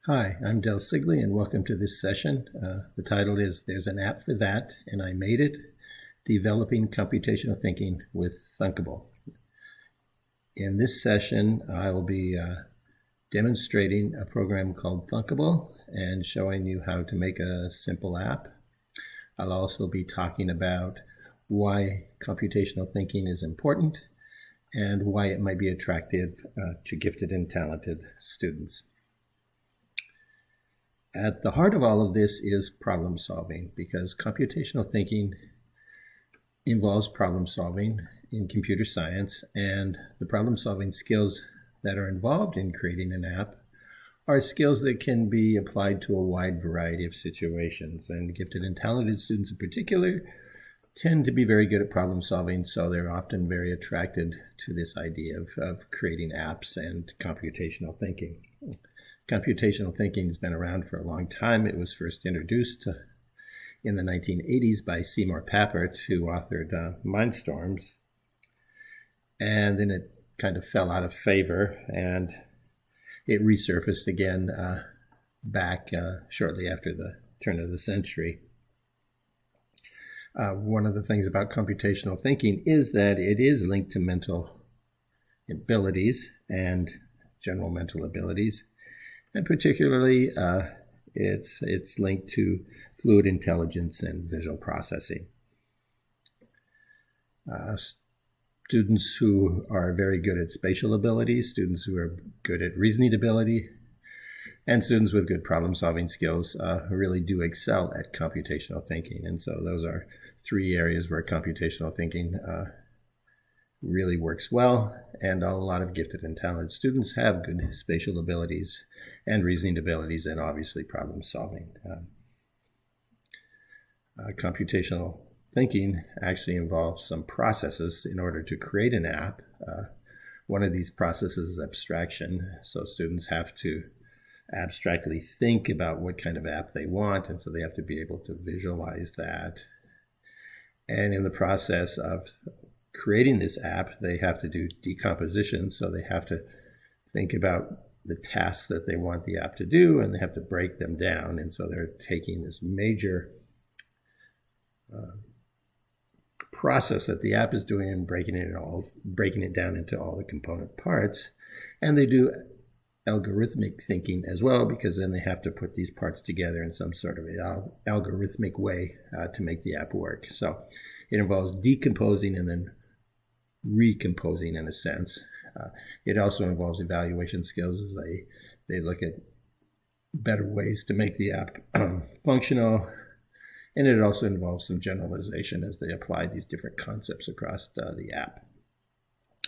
Hi, I'm Del Siegle, and welcome to this session. The title is There's an App for That, and I Made It, Developing Computational Thinking with Thunkable. In this session, I will be demonstrating a program called Thunkable and showing you how to make a simple app. I'll also be talking about why computational thinking is important and why it might be attractive to gifted and talented students. At the heart of all of this is problem solving, because computational thinking involves problem solving in computer science, and the problem solving skills that are involved in creating an app are skills that can be applied to a wide variety of situations. And gifted and talented students in particular tend to be very good at problem solving, so they're often very attracted to this idea of creating apps and computational thinking. Computational thinking has been around for a long time. It was first introduced in the 1980s by Seymour Papert, who authored Mindstorms. And then it kind of fell out of favor, and it resurfaced again back shortly after the turn of the century. One of the things about computational thinking is that it is linked to mental abilities and general mental abilities. And particularly, it's linked to fluid intelligence and visual processing. Students who are very good at spatial abilities, students who are good at reasoning ability, and students with good problem-solving skills really do excel at computational thinking. And so those are three areas where computational thinking really works well, and a lot of gifted and talented students have good spatial abilities and reasoning abilities, and obviously problem solving. Computational thinking actually involves some processes in order to create an app. One of these processes is abstraction, so students have to abstractly think about what kind of app they want, and so they have to be able to visualize that. And in the process of creating this app, they have to do decomposition, so they have to think about the tasks that they want the app to do, and they have to break them down. And so they're taking this major process that the app is doing and breaking it down into all the component parts. And they do algorithmic thinking as well, because then they have to put these parts together in some sort of algorithmic way to make the app work. So it involves decomposing and then recomposing in a sense. It also involves evaluation skills as they look at better ways to make the app functional. And it also involves some generalization as they apply these different concepts across the app.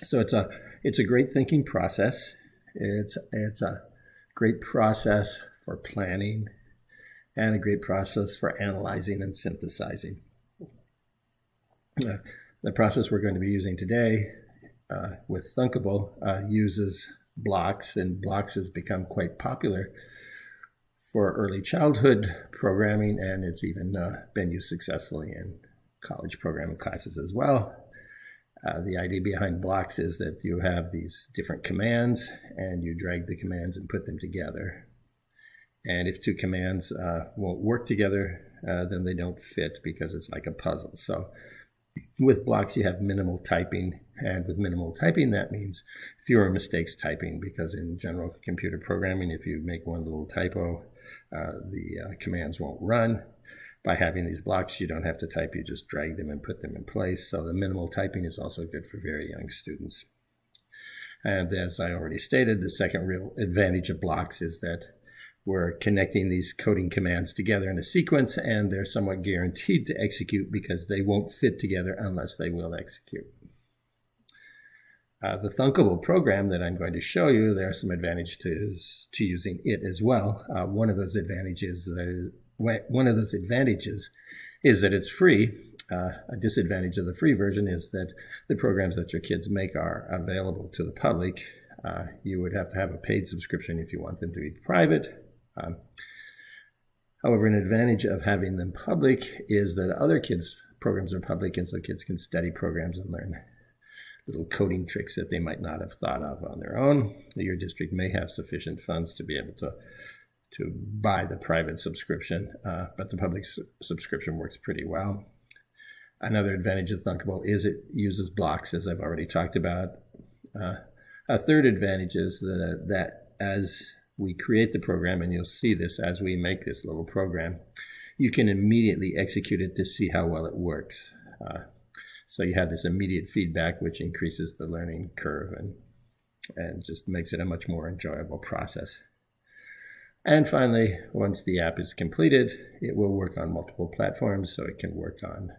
So it's a great thinking process. It's a great process for planning and a great process for analyzing and synthesizing. The process we're going to be using today with Thunkable uses blocks, and blocks has become quite popular for early childhood programming, and it's even been used successfully in college programming classes as well. The idea behind blocks is that you have these different commands, and you drag the commands and put them together. And if two commands won't work together, then they don't fit, because it's like a puzzle. So with blocks, you have minimal typing, and with minimal typing, that means fewer mistakes typing, because in general computer programming, if you make one little typo, the commands won't run. By having these blocks, you don't have to type, you just drag them and put them in place. So the minimal typing is also good for very young students. And as I already stated, the second real advantage of blocks is that we're connecting these coding commands together in a sequence, and they're somewhat guaranteed to execute because they won't fit together unless they will execute. The Thunkable program that I'm going to show you, there are some advantages to using it as well. One of those advantages is that it's free. A disadvantage of the free version is that the programs that your kids make are available to the public. You would have to have a paid subscription if you want them to be private. However, an advantage of having them public is that other kids' programs are public, and so kids can study programs and learn little coding tricks that they might not have thought of on their own. Your district may have sufficient funds to be able buy the private subscription, but the public subscription works pretty well. Another advantage of Thunkable is it uses blocks, as I've already talked about. A third advantage is that as we create the program, and you'll see this as we make this little program, you can immediately execute it to see how well it works. So you have this immediate feedback, which increases the learning curve and just makes it a much more enjoyable process. And finally, once the app is completed, it will work on multiple platforms. So it can work on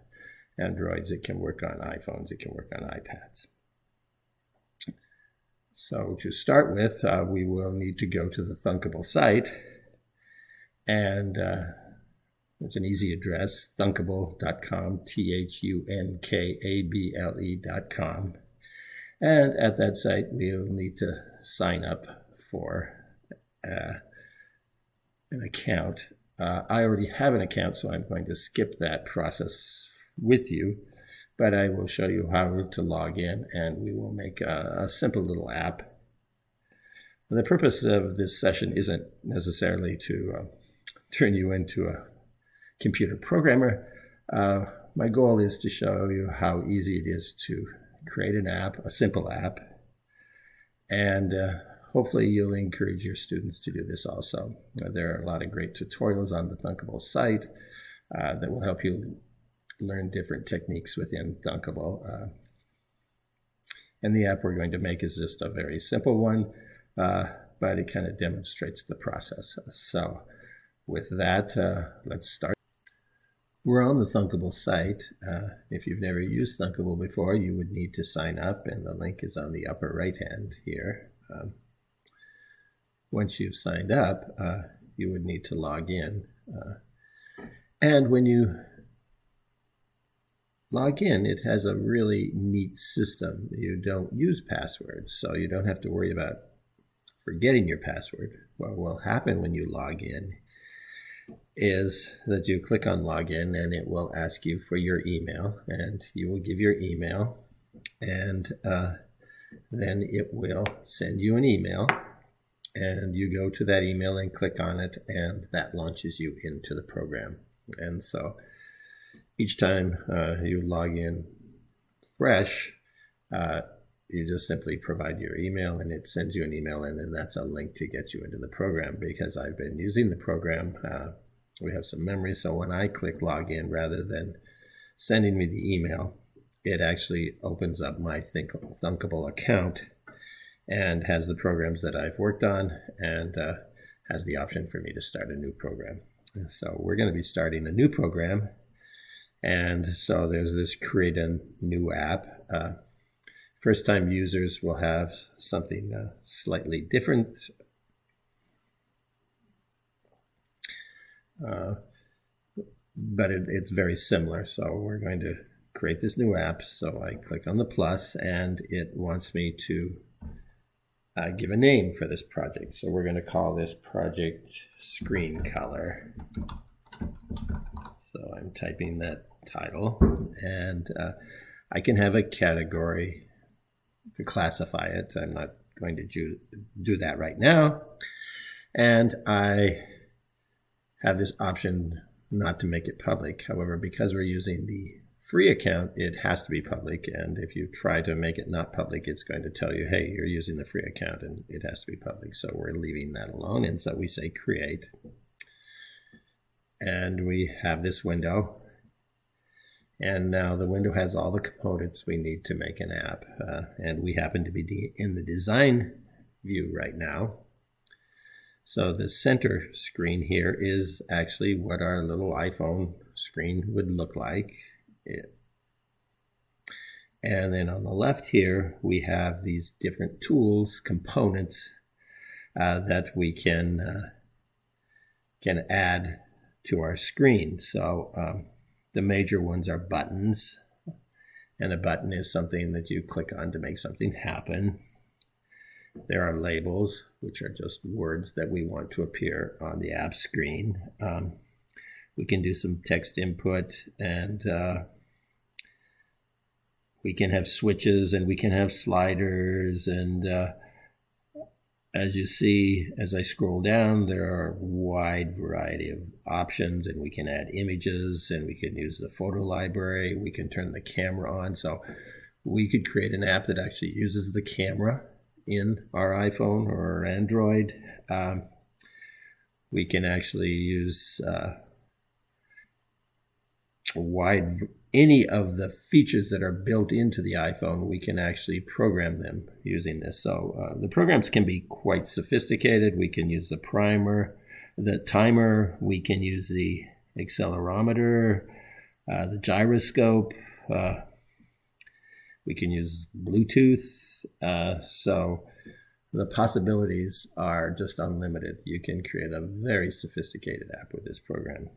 Androids, it can work on iPhones, it can work on iPads. So to start with, we will need to go to the Thunkable site, and it's an easy address, thunkable.com, thunkable.com. And at that site, we'll need to sign up for an account. I already have an account, so I'm going to skip that process with you, but I will show you how to log in, and we will make a simple little app. The purpose of this session isn't necessarily to turn you into a computer programmer. My goal is to show you how easy it is to create an app, a simple app, and hopefully you'll encourage your students to do this also. There are a lot of great tutorials on the Thunkable site that will help you learn different techniques within Thunkable. And the app we're going to make is just a very simple one, but it kind of demonstrates the process. So with that, let's start. We're on the Thunkable site. If you've never used Thunkable before, you would need to sign up, and the link is on the upper right hand here. Once you've signed up, you would need to log in. And when you log in, it has a really neat system. You don't use passwords, so you don't have to worry about forgetting your password. What will happen when you log in is that you click on login, and it will ask you for your email, and you will give your email, and then it will send you an email, and you go to that email and click on it, and that launches you into the program. And so each time you log in fresh, you just simply provide your email, and it sends you an email, and then that's a link to get you into the program. Because I've been using the program, we have some memory, so when I click login, rather than sending me the email, it actually opens up my Thunkable account and has the programs that I've worked on, and has the option for me to start a new program. And so we're going to be starting a new program, and so there's this create a new app. First-time users will have something slightly different. But it's very similar. So we're going to create this new app. So I click on the plus, and it wants me to give a name for this project. So we're going to call this project Screen Color. So I'm typing that title, and I can have a category to classify it. I'm not going to do that right now. And I have this option not to make it public. However, because we're using the free account, it has to be public. And if you try to make it not public, it's going to tell you, hey, you're using the free account and it has to be public. So we're leaving that alone. And so we say create. And we have this window. And now the window has all the components we need to make an app. And we happen to be in the design view right now. So the center screen here is actually what our little iPhone screen would look like. And then on the left here, we have these different tools, components that we can add to our screen. So the major ones are buttons, and a button is something that you click on to make something happen. There are labels, which are just words that we want to appear on the app screen. We can do some text input, and we can have switches, and we can have sliders, and as you see, as I scroll down, there are a wide variety of options, and we can add images, and we can use the photo library. We can turn the camera on. So we could create an app that actually uses the camera in our iPhone or our Android. We can actually use any of the features that are built into the iPhone. We can actually program them using this. So the programs can be quite sophisticated. We can use the timer. We can use the accelerometer, the gyroscope. We can use Bluetooth. So the possibilities are just unlimited. You can create a very sophisticated app with this program.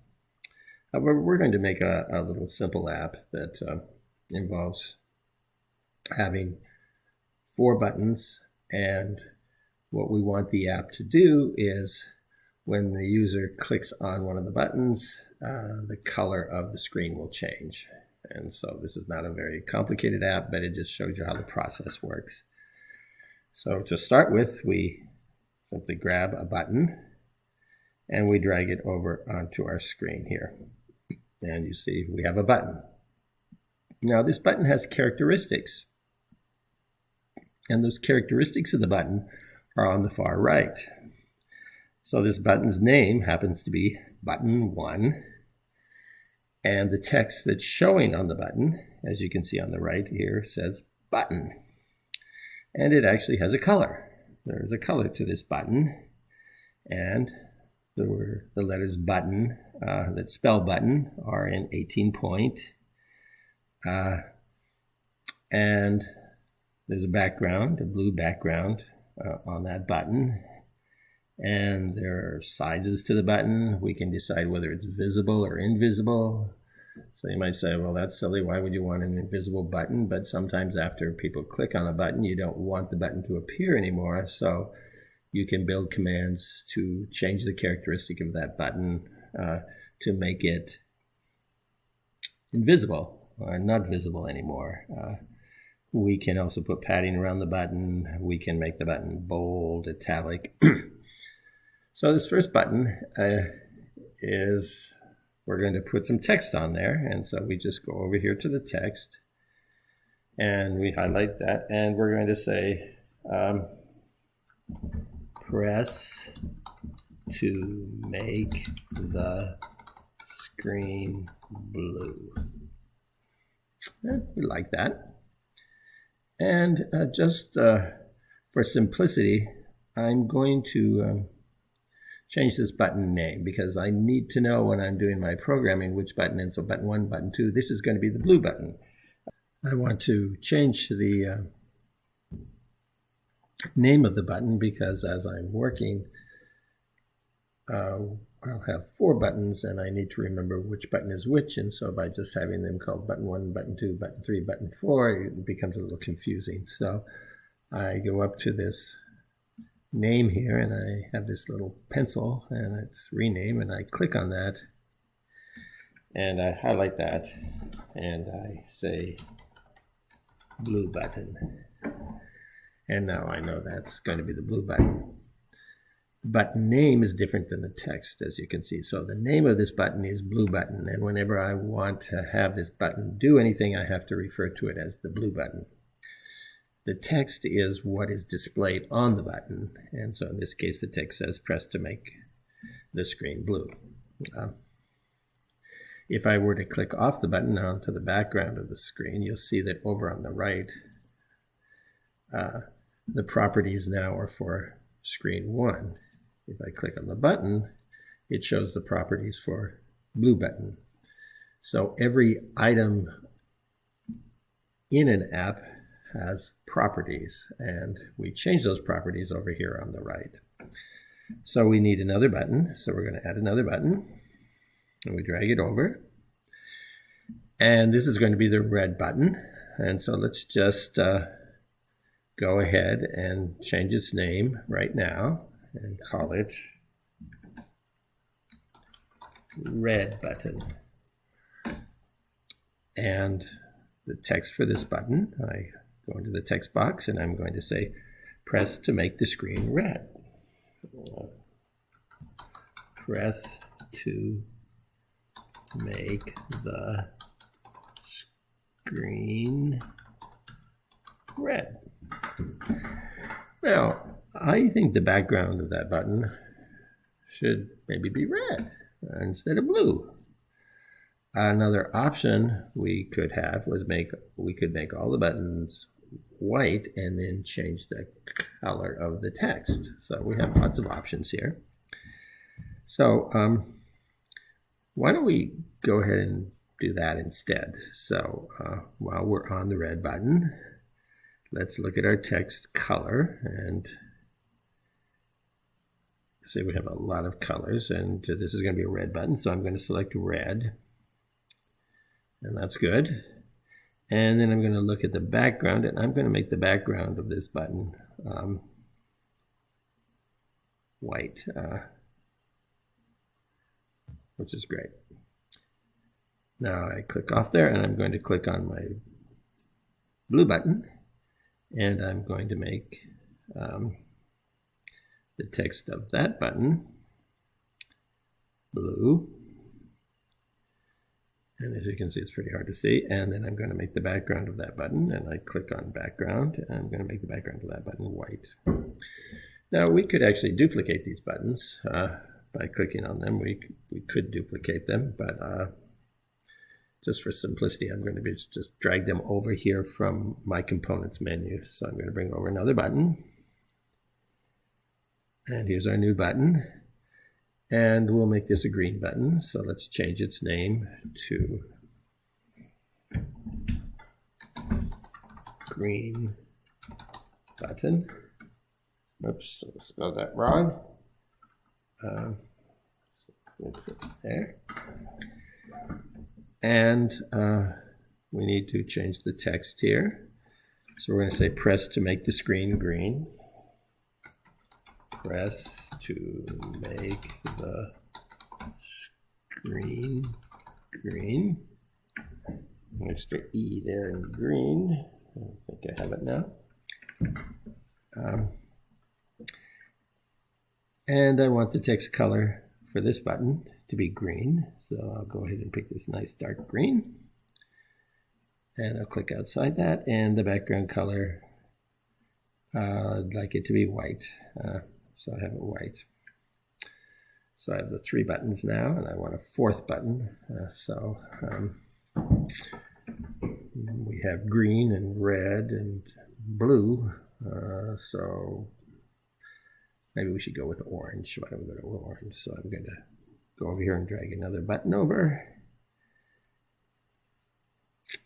We're going to make a little simple app that involves having 4 buttons, and what we want the app to do is when the user clicks on one of the buttons, the color of the screen will change. And so this is not a very complicated app, but it just shows you how the process works. So to start with, we simply grab a button and we drag it over onto our screen here. And you see we have a button. Now this button has characteristics. And those characteristics of the button are on the far right. So this button's name happens to be button 1. And the text that's showing on the button, as you can see on the right here, says button. And it actually has a color. There is a color to this button. And the letters button that spell button are in 18 point. And there's a background, a blue background on that button. And there are sizes to the button. We can decide whether it's visible or invisible. So you might say, well, that's silly. Why would you want an invisible button? But sometimes after people click on a button, you don't want the button to appear anymore. So you can build commands to change the characteristic of that button to make it invisible or not visible anymore. We can also put padding around the button. We can make the button bold, italic. So this first button is, we're going to put some text on there. And so we just go over here to the text and we highlight that. And we're going to say, press to make the screen blue. And we like that. And just for simplicity, I'm going to change this button name because I need to know when I'm doing my programming which button. And so button 1, button 2, this is going to be the blue button. I want to change the name of the button because as I'm working, I'll have 4 buttons and I need to remember which button is which. And so by just having them called button 1, button 2, button 3, button 4, it becomes a little confusing. So I go up to this name here and I have this little pencil and it's rename, and I click on that and I highlight that and I say blue button. And now I know that's going to be the blue button. The button name is different than the text, as you can see. So the name of this button is blue button. And whenever I want to have this button do anything, I have to refer to it as the blue button. The text is what is displayed on the button. And so in this case, the text says press to make the screen blue. If I were to click off the button onto the background of the screen, you'll see that over on the right, the properties now are for screen 1. If I click on the button, it shows the properties for blue button. So every item in an app has properties, and we change those properties over here on the right. So we need another button. So we're going to add another button, and we drag it over. And this is going to be the red button. And so let's just go ahead and change its name right now and call it red button. And the text for this button, I go into the text box and I'm going to say press to make the screen red. Press to make the screen red. Now, I think the background of that button should maybe be red instead of blue. Another option we could have was we could make all the buttons white and then change the color of the text. So we have lots of options here. So why don't we go ahead and do that instead? So while we're on the red button, let's look at our text color and say we have a lot of colors, and this is going to be a red button, so I'm going to select red, and that's good. And then I'm going to look at the background, and I'm going to make the background of this button white, which is great. Now I click off there, and I'm going to click on my blue button, and I'm going to make the text of that button blue. And as you can see, it's pretty hard to see. And then I'm going to make the background of that button, and I click on background, and I'm going to make the background of that button white. Now we could actually duplicate these buttons by clicking on them. We could duplicate them, but just for simplicity, I'm going to just drag them over here from my components menu. So I'm going to bring over another button. And here's our new button. And we'll make this a green button. So let's change its name to green button. Oops, I spelled that wrong. We'll put it there. And we need to change the text here. So we're going to say press to make the screen green. Press to make the screen green. Extra E there in green. I think I have it now. And I want the text color for this button to be green. So I'll go ahead and pick this nice dark green. And I'll click outside that. And the background color, I'd like it to be white. So I have it white. So I have the 3 buttons now, and I want a 4th button. We have green and red and blue. So maybe we should go with orange. Why don't we go to orange? So I'm going to go over here and drag another button over.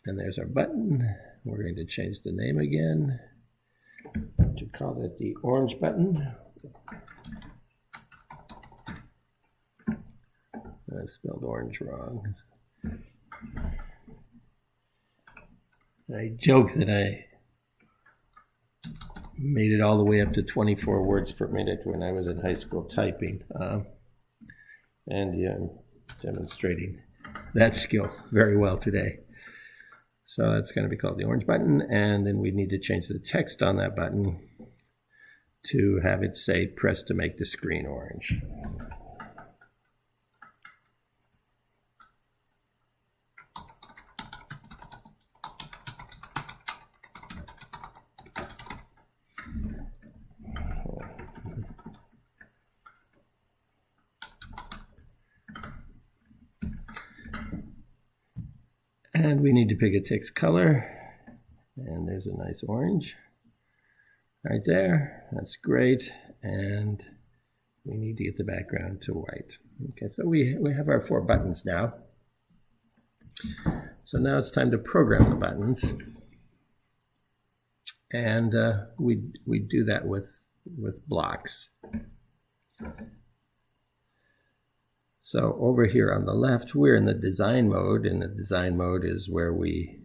And there's our button. We're going to change the name again to call it the orange button. I spelled orange wrong. I joke that I made it all the way up to 24 words per minute when I was in high school typing. And yeah, I'm demonstrating that skill very well today. So that's going to be called the orange button. And then we need to change the text on that button to have it say press to make the screen orange. And we need to pick a text color, and there's a nice orange right there. That's great. And we need to get the background to white. Okay, so we have our 4 buttons now. So now it's time to program the buttons. And we do that with blocks. So over here on the left, we're in the design mode, and the design mode is where we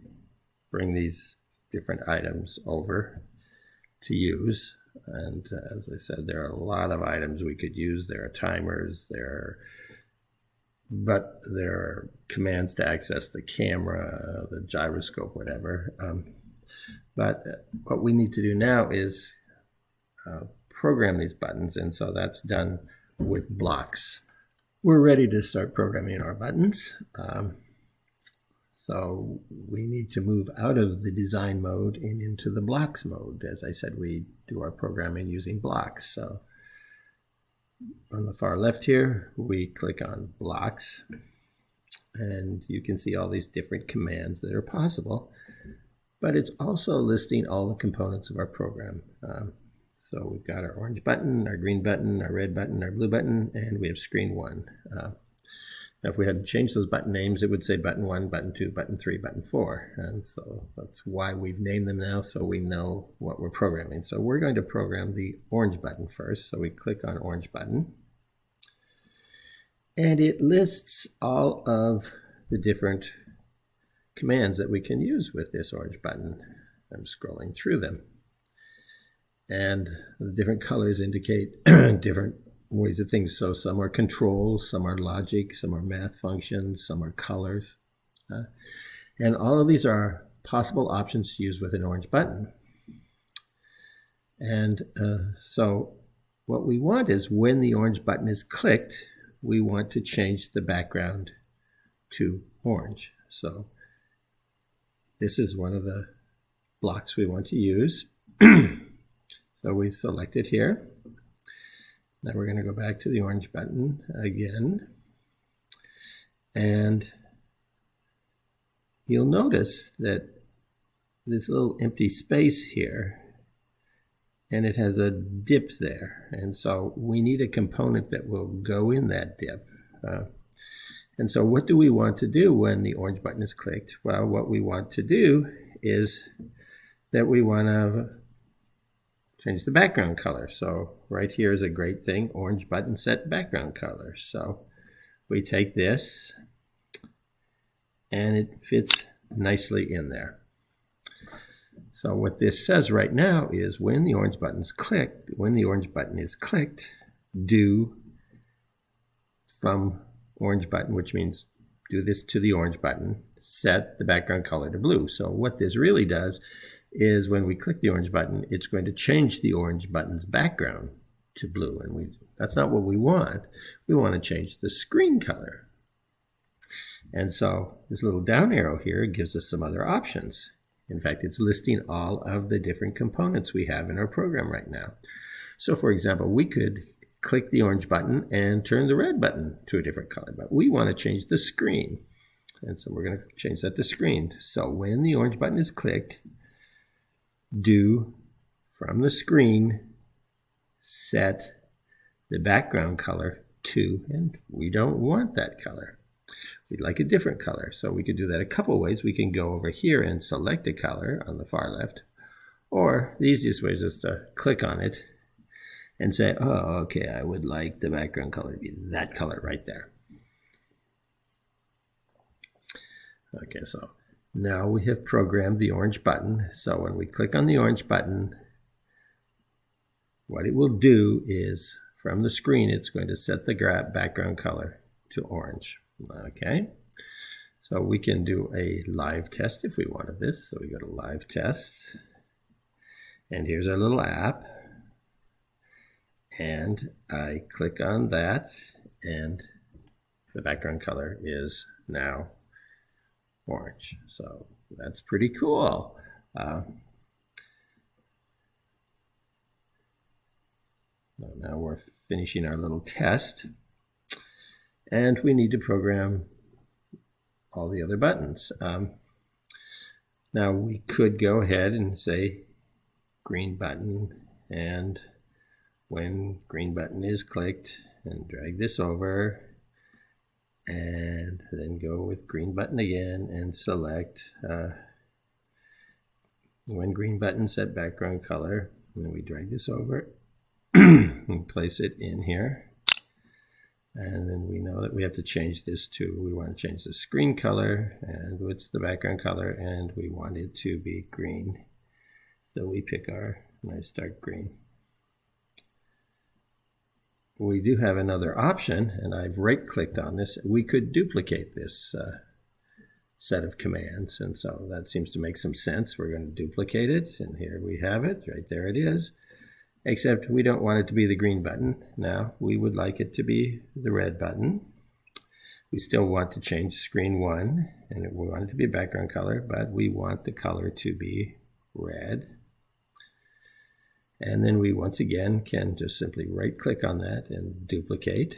bring these different items over to use. And as I said, there are a lot of items we could use. There are timers, there are commands to access the camera, the gyroscope, whatever. But what we need to do now is program these buttons, and so that's done with blocks. We're ready to start programming our buttons. So we need to move out of the design mode and into the blocks mode. As I said, we do our programming using blocks. So on the far left here, we click on blocks, and you can see all these different commands that are possible, but it's also listing all the components of our program. So we've got our orange button, our green button, our red button, our blue button, and we have screen 1. Now, if we had to change those button names, it would say button 1, button 2, button 3, button 4. And so that's why we've named them now, so we know what we're programming. So we're going to program the orange button first. So we click on orange button. And it lists all of the different commands that we can use with this orange button. I'm scrolling through them. And the different colors indicate different ways of things. So some are controls, some are logic, some are math functions, some are colors. And all of these are possible options to use with an orange button. And so what we want is when the orange button is clicked, we want to change the background to orange. So this is one of the blocks we want to use. So we select it here. Now we're going to go back to the orange button again. And you'll notice that this little empty space here, and it has a dip there. And so we need a component that will go in that dip. And so what do we want to do when the orange button is clicked? Well, what we want to do is that we want to change the background color. So right here is a great thing, orange button set background color. So we take this and it fits nicely in there. So what this says right now is when the orange button is clicked, do from orange button, which means do this to the orange button, set the background color to blue. So what this really does is when we click the orange button, it's going to change the orange button's background to blue. And that's not what we want. We want to change the screen color. And so this little down arrow here gives us some other options. In fact, it's listing all of the different components we have in our program right now. So for example, we could click the orange button and turn the red button to a different color, but we want to change the screen. And so we're going to change that to screen. So when the orange button is clicked, do from the screen set the background color to, and we don't want that color. We'd like a different color. So we could do that a couple ways. We can go over here and select a color on the far left, or the easiest way is just to click on it and say, oh, okay, I would like the background color to be that color right there. Okay, so now we have programmed the orange button. So when we click on the orange button, what it will do is from the screen, it's going to set the background color to orange. Okay, so we can do a live test if we wanted this. So we go to live tests, and here's our little app. And I click on that, and the background color is now orange. So that's pretty cool. Now we're finishing our little test, and we need to program all the other buttons. Now we could go ahead and say green button, and when green button is clicked, and drag this over, and then go with green button again and select when green button set background color, and we drag this over and place it in here. And then we know that we have to change this to, we want to change the screen color, and what's the background color, and we want it to be green. So we pick our nice dark green. We do have another option, and I've right-clicked on this. We could duplicate this set of commands, and so that seems to make some sense. We're going to duplicate it, and here we have it. Right there it is. except we don't want it to be the green button. Now we would like it to be the red button. We still want to change screen 1, and we want it to be a background color, but we want the color to be red. And then we once again can just simply right click on that and duplicate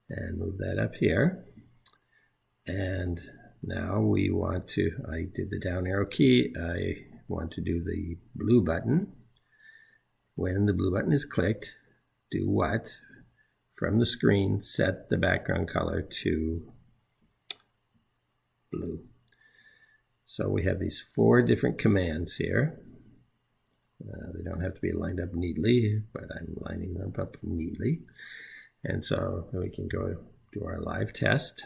and move that up here. And now we want to, I did the down arrow key, I want to do the blue button. When the blue button is clicked, do what? From the screen, set the background color to blue. So we have these 4 different commands here. They don't have to be lined up neatly, but I'm lining them up neatly. And so we can go do our live test.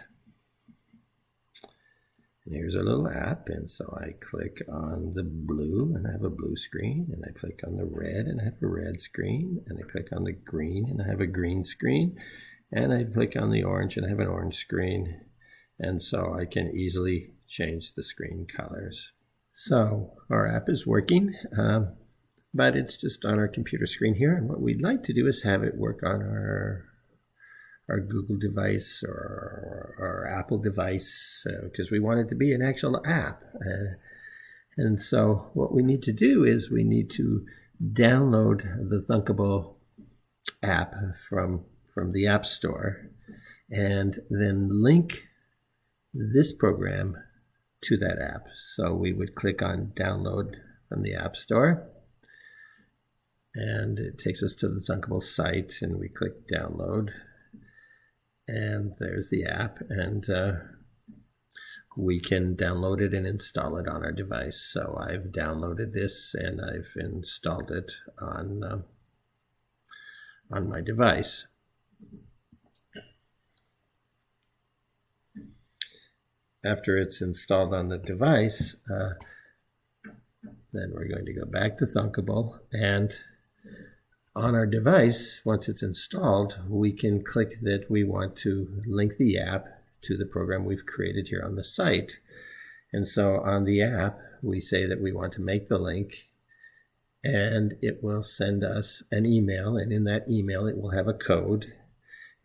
And here's our little app, and so I click on the blue and I have a blue screen, and I click on the red and I have a red screen, and I click on the green and I have a green screen, and I click on the orange and I have an orange screen, and so I can easily change the screen colors. So our app is working, but it's just on our computer screen here, and what we'd like to do is have it work on our Google device or our Apple device, because we want it to be an actual app. And so what we need to do is we need to download the Thunkable app from the App Store, and then link this program to that app. So we would click on download from the App Store, and it takes us to the Thunkable site, and we click download. And there's the app, and we can download it and install it on our device. So I've downloaded this and I've installed it on my device. After it's installed on the device, then we're going to go back to Thunkable, and on our device, once it's installed, we can click that we want to link the app to the program we've created here on the site. And so on the app, we say that we want to make the link, and it will send us an email, and in that email it will have a code,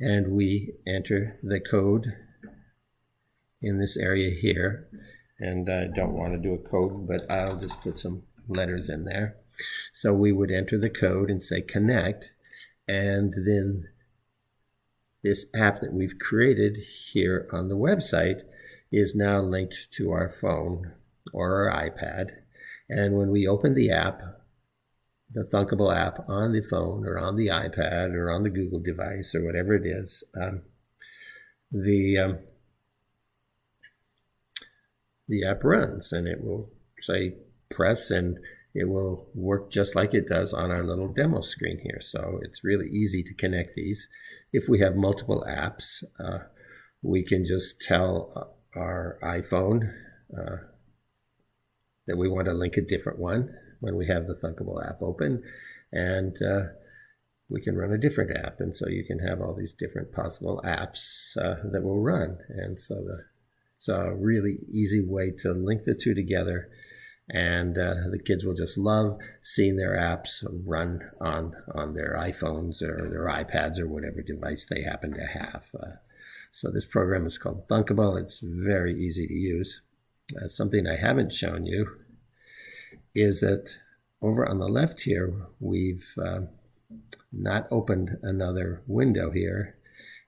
and we enter the code in this area here. And I don't want to do a code, but I'll just put some letters in there. So we would enter the code and say connect, and then this app that we've created here on the website is now linked to our phone or our iPad. And when we open the app, the Thunkable app on the phone or on the iPad or on the Google device or whatever it is, the app runs, and it will say press, and it will work just like it does on our little demo screen here. So it's really easy to connect these. If we have multiple apps, we can just tell our iPhone that we want to link a different one when we have the Thunkable app open, and we can run a different app. And so you can have all these different possible apps that will run. And so it's a really easy way to link the two together. And the kids will just love seeing their apps run on their iPhones or their iPads or whatever device they happen to have. So this program is called Thunkable. It's very easy to use. Something I haven't shown you is that over on the left here, we've not opened another window here.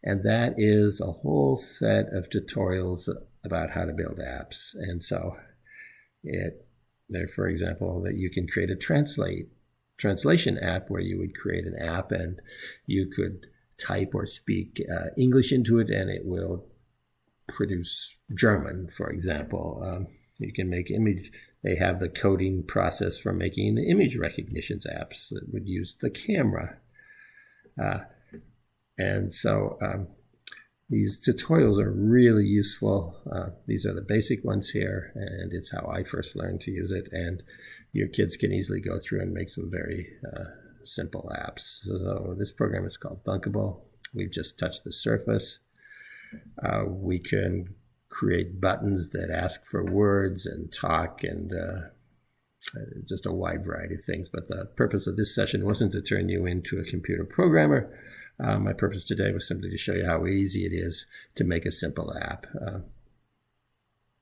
And that is a whole set of tutorials about how to build apps. And so there, for example, that you can create a translation app where you would create an app and you could type or speak English into it, and it will produce German, for example. You can make image. They have the coding process for making image recognition apps that would use the camera. And so these tutorials are really useful. These are the basic ones here, and it's how I first learned to use it. And your kids can easily go through and make some very simple apps. So this program is called Thunkable. We've just touched the surface. We can create buttons that ask for words and talk and just a wide variety of things. But the purpose of this session wasn't to turn you into a computer programmer. My purpose today was simply to show you how easy it is to make a simple app.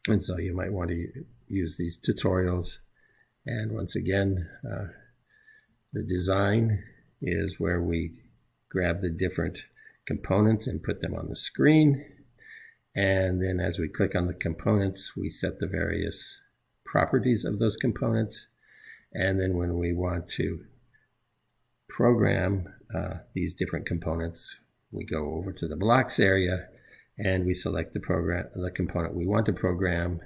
And so you might want to use these tutorials. And once again, the design is where we grab the different components and put them on the screen. And then as we click on the components, we set the various properties of those components. And then when we want to program these different components, we go over to the blocks area and we select the component we want to program,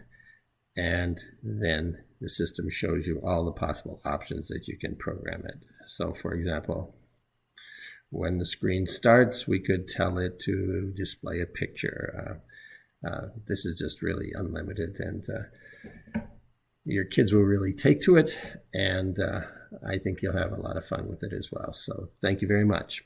and then the system shows you all the possible options that you can program it. So for example, when the screen starts, we could tell it to display a picture. This is just really unlimited, and your kids will really take to it, and I think you'll have a lot of fun with it as well. So thank you very much.